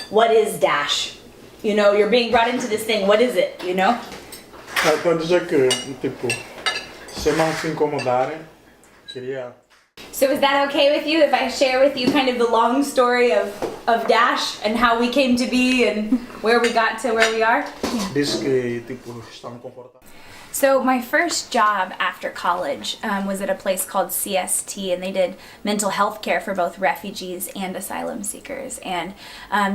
what is Dash? You know, you're being brought into this thing. What is it? You know? Pode dizer que, tipo, sem mais se incomodarem, queria. So is that okay with you if I share with you kind of the long story of Dash and how we came to be and where we got to where we are? Diz que, tipo, estão confortáveis. So my first job after college was at a place called CST, and they did mental health care for both refugees and asylum seekers. And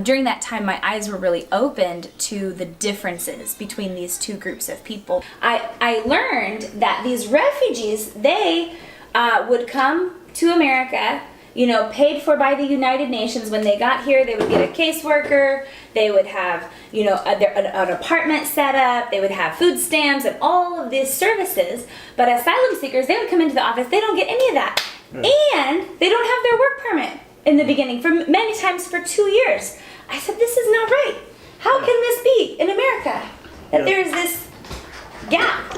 during that time, my eyes were really opened to the differences between these two groups of people. I learned that these refugees, they would come to America, you know, paid for by the United Nations. When they got here, they would get a caseworker, they would have, you know, an apartment set up, they would have food stamps and all of these services. But asylum seekers, they would come into the office, they don't get any of that. And they don't have their work permit in the beginning, for many times for 2 years. I said, this is not right. How can this be in America? That there is this gap.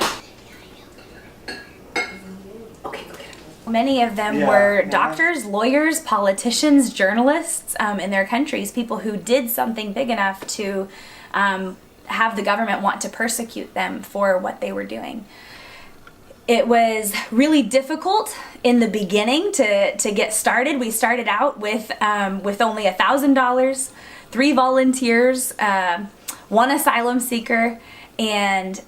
Many of them were doctors, lawyers, politicians, journalists in their countries, people who did something big enough to have the government want to persecute them for what they were doing. It was really difficult in the beginning to get started. We started out with only $1,000, 3 volunteers, 1 asylum seeker, and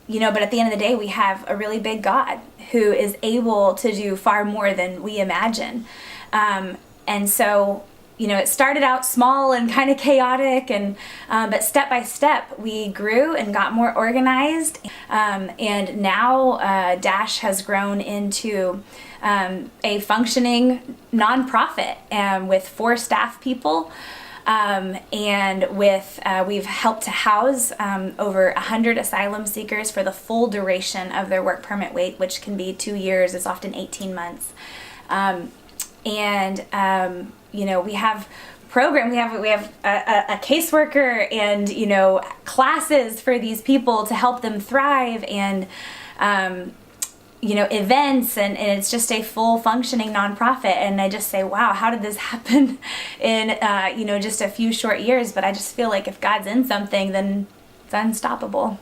you know, but at the end of the day, we have a really big God who is able to do far more than we imagine. And so, you know, it started out small and kind of chaotic, and but step by step, we grew and got more organized. And now Dash has grown into a functioning nonprofit with 4 staff people. And with we've helped to house over 100 asylum seekers for the full duration of their work permit wait, which can be 2 years. It's often 18 months. You know, we have program. We have a caseworker, and you know, classes for these people to help them thrive, and you know, events, and it's just a full functioning nonprofit. And I just say, wow, how did this happen in you know, just a few short years? But I just feel like if God's in something, then it's unstoppable.